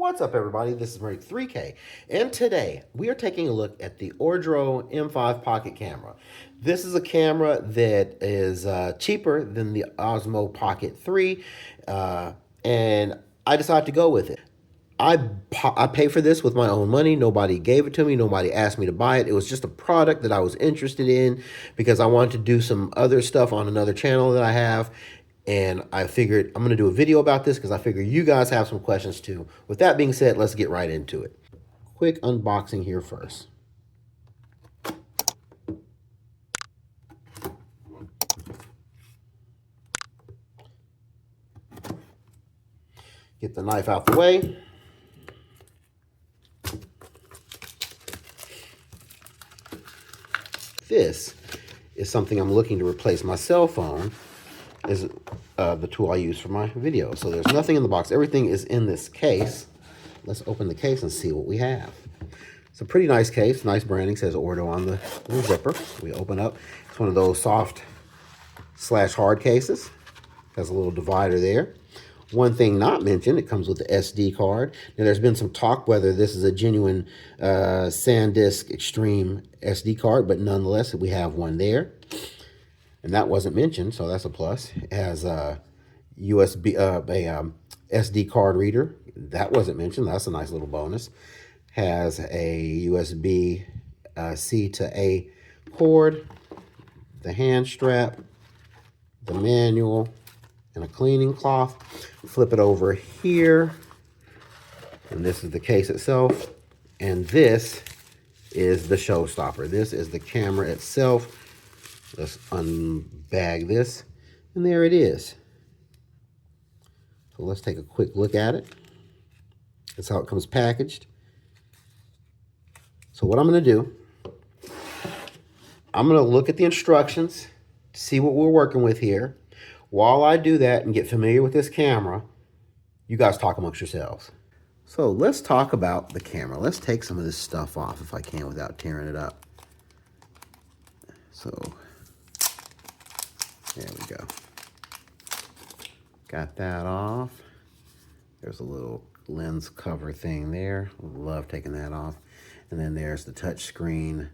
What's up, everybody? This is Murray 3K, and today we are taking a look at the Ordro M5 Pocket Camera. This is a camera that is cheaper than the Osmo Pocket 3, and I decided to go with it. I pay for this with my own money. Nobody gave it to me. Nobody asked me to buy it. It was just a product that I was interested in because I wanted to do some other stuff on another channel that I have. And I figured I'm going to do a video about this because I figure you guys have some questions too. With that being said, let's get right into it. Quick unboxing here first. Get the knife out the way. This is something I'm looking to replace my cell phone. Is the tool I use for my video. So there's nothing in the box. Everything is in this case. Let's open the case and see what we have. It's a pretty nice case. Nice branding. Says Ordro on the little zipper. We open up. It's one of those soft / hard cases. Has a little divider there. One thing not mentioned, it comes with the SD card. Now, there's been some talk whether this is a genuine SanDisk Extreme SD card, but nonetheless, we have one there. And that wasn't mentioned, so that's a plus. It has a USB, SD card reader. That wasn't mentioned. That's a nice little bonus. Has a USB C to A cord, the hand strap, the manual, and a cleaning cloth. Flip it over here, and this is the case itself. And this is the showstopper. This is the camera itself. Let's unbag this, and there it is. So let's take a quick look at it. That's how it comes packaged. So what I'm going to do, I'm going to look at the instructions, see what we're working with here. While I do that and get familiar with this camera, you guys talk amongst yourselves. So let's talk about the camera. Let's take some of this stuff off if I can without tearing it up. So there we go. Got that off. There's a little lens cover thing there. Love taking that off. And then there's the touch screen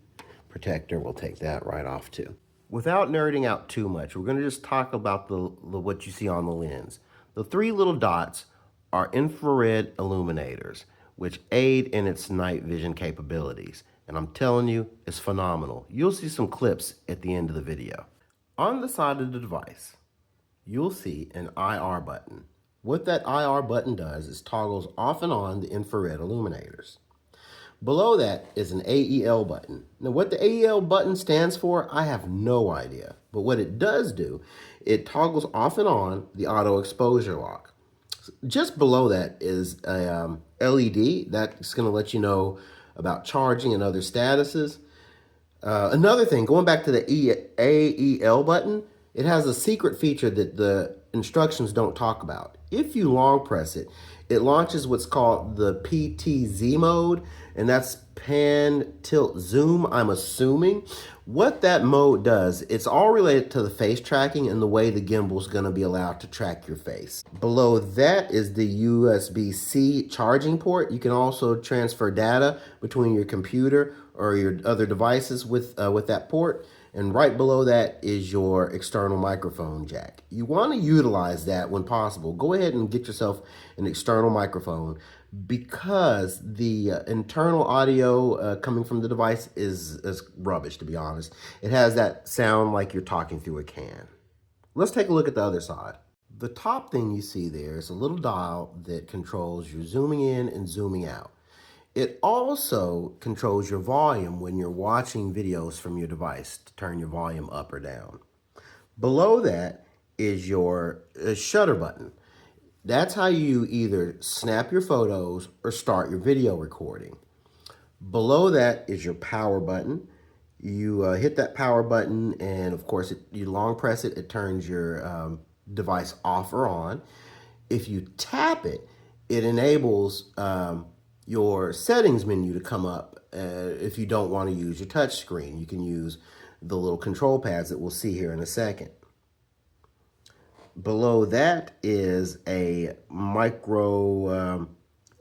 protector. We'll take that right off too. Without nerding out too much, we're going to just talk about the what you see on the lens. The three little dots are infrared illuminators, which aid in its night vision capabilities. And I'm telling you, it's phenomenal. You'll see some clips at the end of the video. On the side of the device, you'll see an IR button. What that IR button does is toggles off and on the infrared illuminators. Below that is an AEL button. Now, what the AEL button stands for, I have no idea. But what it does do, it toggles off and on the auto exposure lock. Just below that is a LED that's going to let you know about charging and other statuses. Another thing, going back to the AEL button, it has a secret feature that the instructions don't talk about. If you long press it, it launches what's called the PTZ mode, and that's pan, tilt, zoom, I'm assuming. What that mode does, it's all related to the face tracking and the way the gimbal is going to be allowed to track your face. Below that is the USB-C charging port. You can also transfer data between your computer or your other devices with that port. And right below that is your external microphone jack. You want to utilize that when possible. Go ahead and get yourself an external microphone because the internal audio coming from the device is rubbish, to be honest. It has that sound like you're talking through a can. Let's take a look at the other side. The top thing you see there is a little dial that controls your zooming in and zooming out. It also controls your volume when you're watching videos from your device to turn your volume up or down. Below that is your shutter button. That's how you either snap your photos or start your video recording. Below that is your power button. You hit that power button and of course you long press it, it turns your device off or on. If you tap it, it enables your settings menu to come up. If you don't want to use your touch screen, you can use the little control pads that we'll see here in a second. Below that is a micro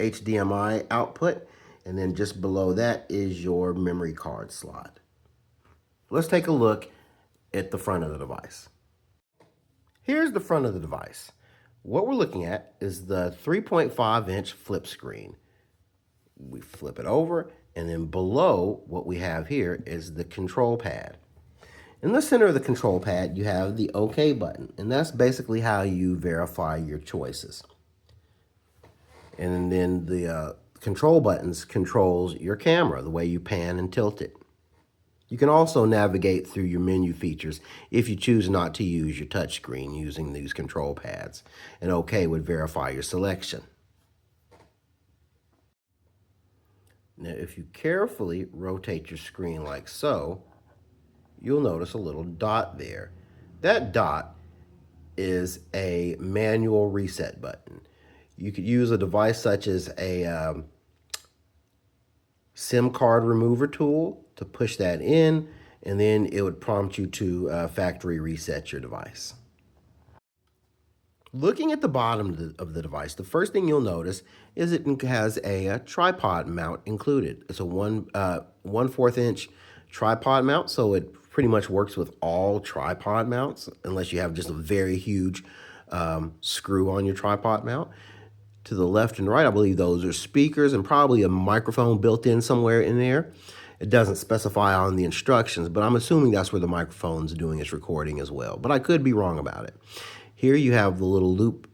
HDMI output, and then just below that is your memory card slot. Let's take a look at the front of the device. Here's the front of the device. What we're looking at is the 3.5-inch flip screen. We flip it over, and then below what we have here is the control pad. In the center of the control pad, you have the OK button, and that's basically how you verify your choices. And then the control buttons controls your camera, the way you pan and tilt it. You can also navigate through your menu features if you choose not to use your touchscreen using these control pads. And OK would verify your selection. Now, if you carefully rotate your screen like so, you'll notice a little dot there. That dot is a manual reset button. You could use a device such as a SIM card remover tool to push that in, and then it would prompt you to factory reset your device. Looking at the bottom of the device, the first thing you'll notice is it has a tripod mount included. It's a 1/4 inch tripod mount, so it pretty much works with all tripod mounts, unless you have just a very huge screw on your tripod mount. To the left and right, I believe those are speakers and probably a microphone built in somewhere in there. It doesn't specify on the instructions, but I'm assuming that's where the microphone's doing its recording as well. But I could be wrong about it. Here you have the little loop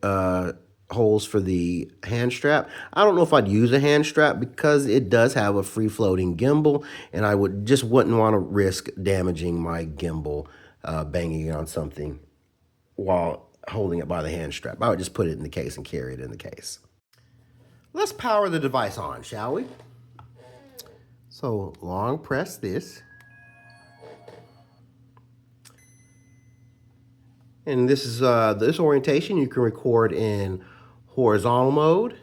holes for the hand strap. I don't know if I'd use a hand strap because it does have a free-floating gimbal, and I wouldn't want to risk damaging my gimbal banging on something while holding it by the hand strap. I would just put it in the case and carry it in the case. Let's power the device on, shall we? So long press this. And this is this orientation you can record in horizontal mode,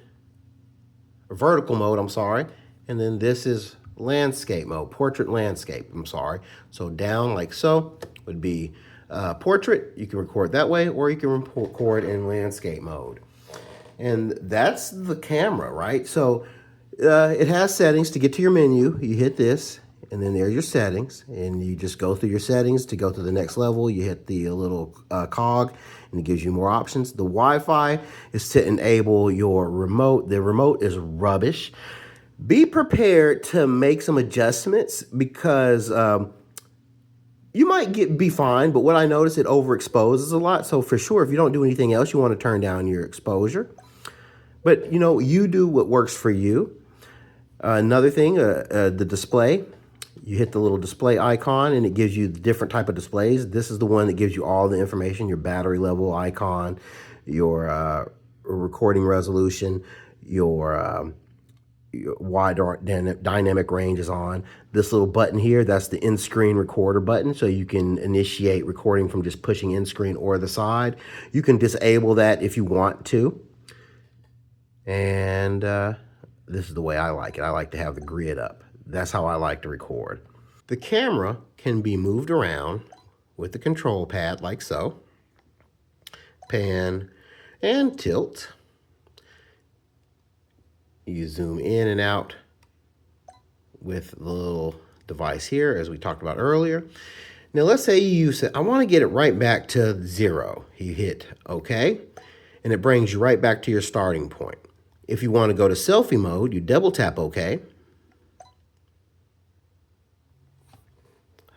or vertical mode, I'm sorry. And then this is landscape mode, portrait landscape, I'm sorry. So down like so would be portrait. You can record that way, or you can record in landscape mode. And that's the camera, right? So it has settings. To get to your menu, you hit this, and then there's your settings, and you just go through your settings. To go to the next level, you hit the little cog, and it gives you more options. The Wi-Fi is to enable your remote. The remote is rubbish. Be prepared to make some adjustments because you might be fine, but what I noticed, it overexposes a lot. So for sure, if you don't do anything else, you want to turn down your exposure. But, you know, you do what works for you. Another thing, the display. You hit the little display icon, and it gives you the different type of displays. This is the one that gives you all the information, your battery level icon, your recording resolution, your wide dynamic range is on. This little button here, that's the in-screen recorder button, so you can initiate recording from just pushing in-screen or the side. You can disable that if you want to. And this is the way I like it. I like to have the grid up. That's how I like to record. The camera can be moved around with the control pad like so. Pan and tilt. You zoom in and out with the little device here, as we talked about earlier. Now let's say you say, I want to get it right back to 0. You hit OK, and it brings you right back to your starting point. If you want to go to selfie mode, you double tap OK.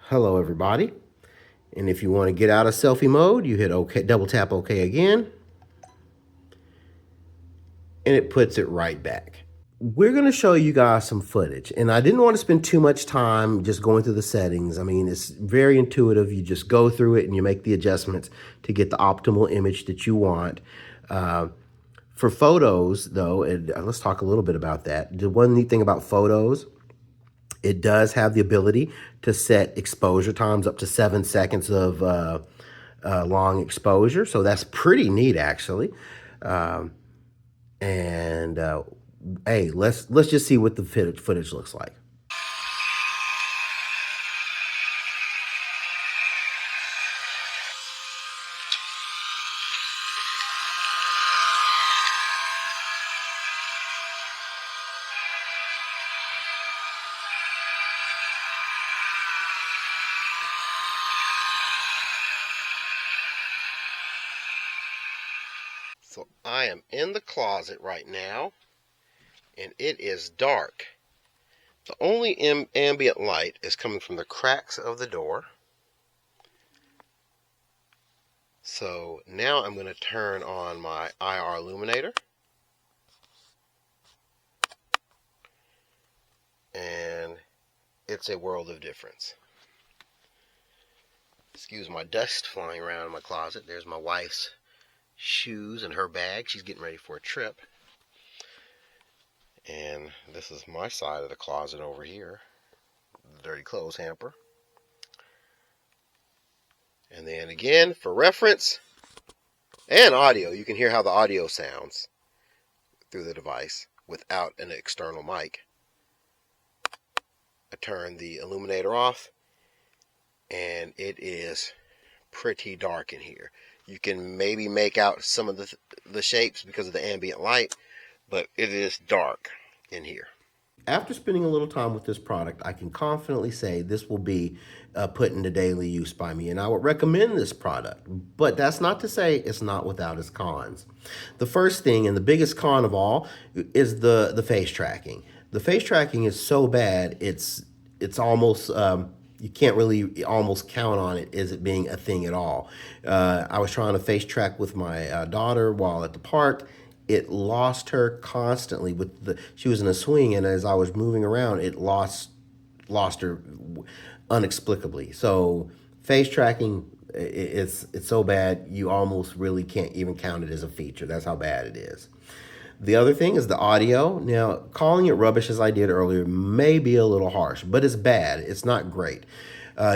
Hello everybody. And if you want to get out of selfie mode, you hit OK, double tap OK again. And it puts it right back. We're going to show you guys some footage, and I didn't want to spend too much time just going through the settings. I mean, it's very intuitive. You just go through it and you make the adjustments to get the optimal image that you want. For photos, though, and let's talk a little bit about that. The one neat thing about photos, it does have the ability to set exposure times up to 7 seconds of long exposure. So that's pretty neat, actually. Hey, let's just see what the footage looks like. I am in the closet right now, and it is dark. The only ambient light is coming from the cracks of the door. So now I'm going to turn on my IR illuminator. And it's a world of difference. Excuse my dust flying around in my closet. There's my wife's shoes and her bag. She's getting ready for a trip. And this is my side of the closet over here. The dirty clothes hamper. And then again, for reference and audio, you can hear how the audio sounds through the device without an external mic. I turn the illuminator off, and it is pretty dark in here. You can maybe make out some of the shapes because of the ambient light, but it is dark in here. After spending a little time with this product, I can confidently say this will be put into daily use by me, and I would recommend this product. But that's not to say it's not without its cons. The first thing, and the biggest con of all, is the face tracking. The face tracking is so bad, it's almost you can't really almost count on it as it being a thing at all. I was trying to face track with my daughter while at the park. It lost her constantly she was in a swing, and as I was moving around, it lost her inexplicably. So face tracking, it's so bad you almost really can't even count it as a feature. That's how bad it is. The other thing is the audio. Now, calling it rubbish as I did earlier may be a little harsh, but it's bad. It's not great.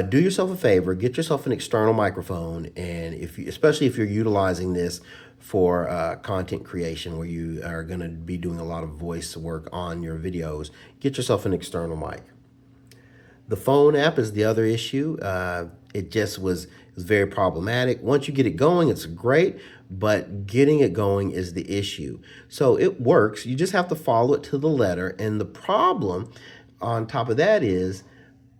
Do yourself a favor, get yourself an external microphone, and especially if you're utilizing this for content creation where you are going to be doing a lot of voice work on your videos, get yourself an external mic. The phone app is the other issue. It just was very problematic. Once you get it going, it's great, but getting it going is the issue. So it works. You just have to follow it to the letter. And the problem on top of that is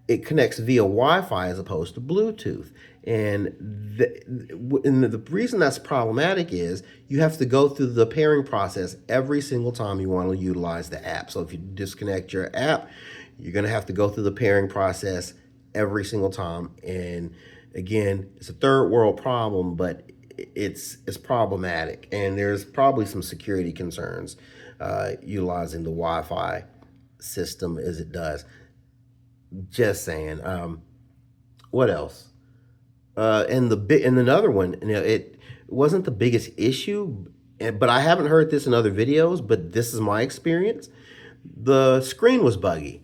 it connects via Wi-Fi as opposed to Bluetooth. And the reason that's problematic is you have to go through the pairing process every single time you want to utilize the app. So if you disconnect your app, you're going to have to go through the pairing process every single time. And again, it's a third world problem, but it's problematic. And there's probably some security concerns utilizing the Wi-Fi system as it does. Just saying. What else? And another one, it wasn't the biggest issue, but I haven't heard this in other videos, but this is my experience. The screen was buggy.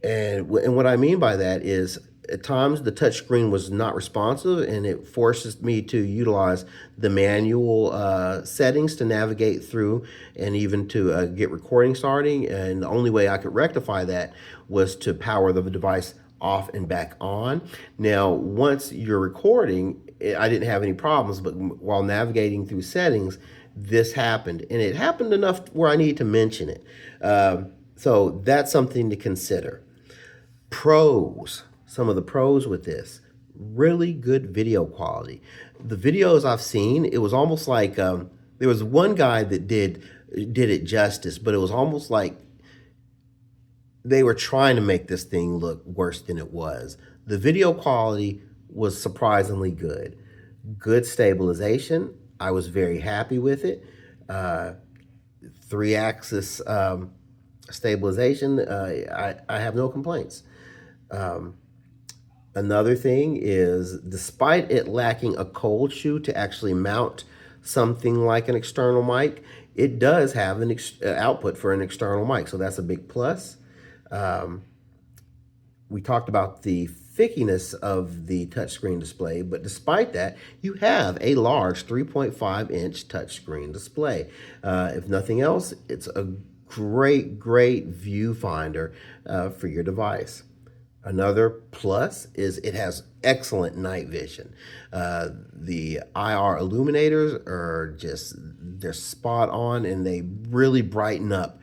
And what I mean by that is at times the touch screen was not responsive, and it forces me to utilize the manual settings to navigate through and even to get recording starting. And the only way I could rectify that was to power the device off and back on. Now, once you're recording, I didn't have any problems, but while navigating through settings, this happened. And it happened enough where I need to mention it. So that's something to consider. Pros, some of the pros with this, really good video quality. The videos I've seen, it was almost like, there was one guy that did it justice, but it was almost like they were trying to make this thing look worse than it was. The video quality was surprisingly good. Good stabilization. I was very happy with it. 3-axis stabilization. I have no complaints. Another thing is, despite it lacking a cold shoe to actually mount something like an external mic, it does have an output for an external mic, so that's a big plus. We talked about the thickiness of the touchscreen display, but despite that, you have a large 3.5-inch touchscreen display. If nothing else, it's a great viewfinder for your device. Another plus is it has excellent night vision. The IR Illuminators are they're spot on, and they really brighten up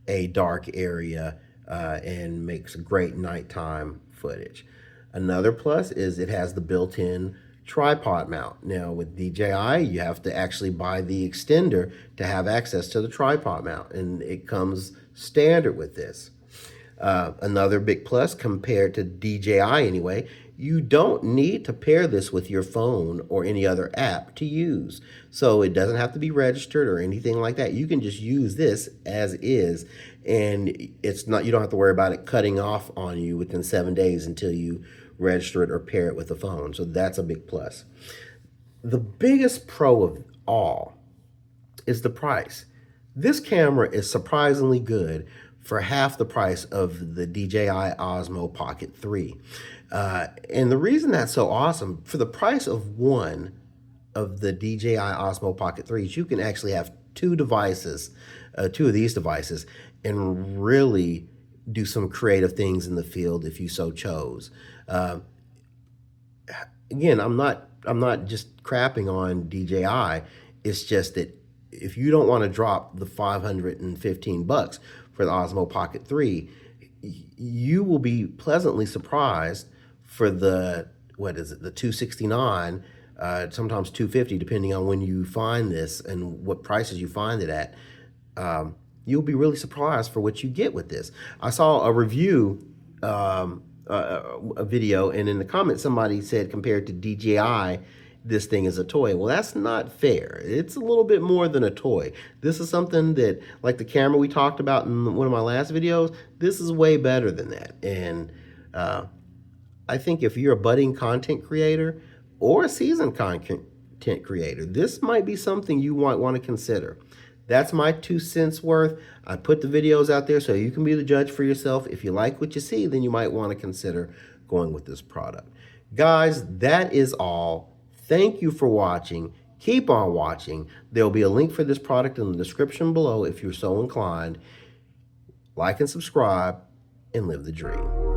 a dark area and makes great nighttime footage. Another plus is it has the built-in tripod mount. Now with DJI, you have to actually buy the extender to have access to the tripod mount, and it comes standard with this. Another big plus compared to DJI anyway, you don't need to pair this with your phone or any other app to use. So it doesn't have to be registered or anything like that. You can just use this as is, and it's not, you don't have to worry about it cutting off on you within 7 days until you register it or pair it with a phone. So that's a big plus. The biggest pro of all is the price. This camera is surprisingly good for half the price of the DJI Osmo Pocket 3. And the reason that's so awesome, for the price of one of the DJI Osmo Pocket 3s, you can actually have two of these devices, and really do some creative things in the field if you so chose. Again, I'm not just crapping on DJI. It's just that if you don't want to drop the $515 for the Osmo Pocket 3, you will be pleasantly surprised for the, what is it, the $269, sometimes $250, depending on when you find this and what prices you find it at. You'll be really surprised for what you get with this. I saw a review, a video, and in the comments somebody said compared to DJI, this thing is a toy. Well, that's not fair. It's a little bit more than a toy. This is something that, like the camera we talked about in one of my last videos, this is way better than that. And I think if you're a budding content creator or a seasoned content creator, this might be something you might want to consider. That's my 2 cents worth. I put the videos out there so you can be the judge for yourself. If you like what you see, then you might want to consider going with this product. Guys, that is all. Thank you for watching. Keep on watching. There'll be a link for this product in the description below if you're so inclined. Like and subscribe, and live the dream.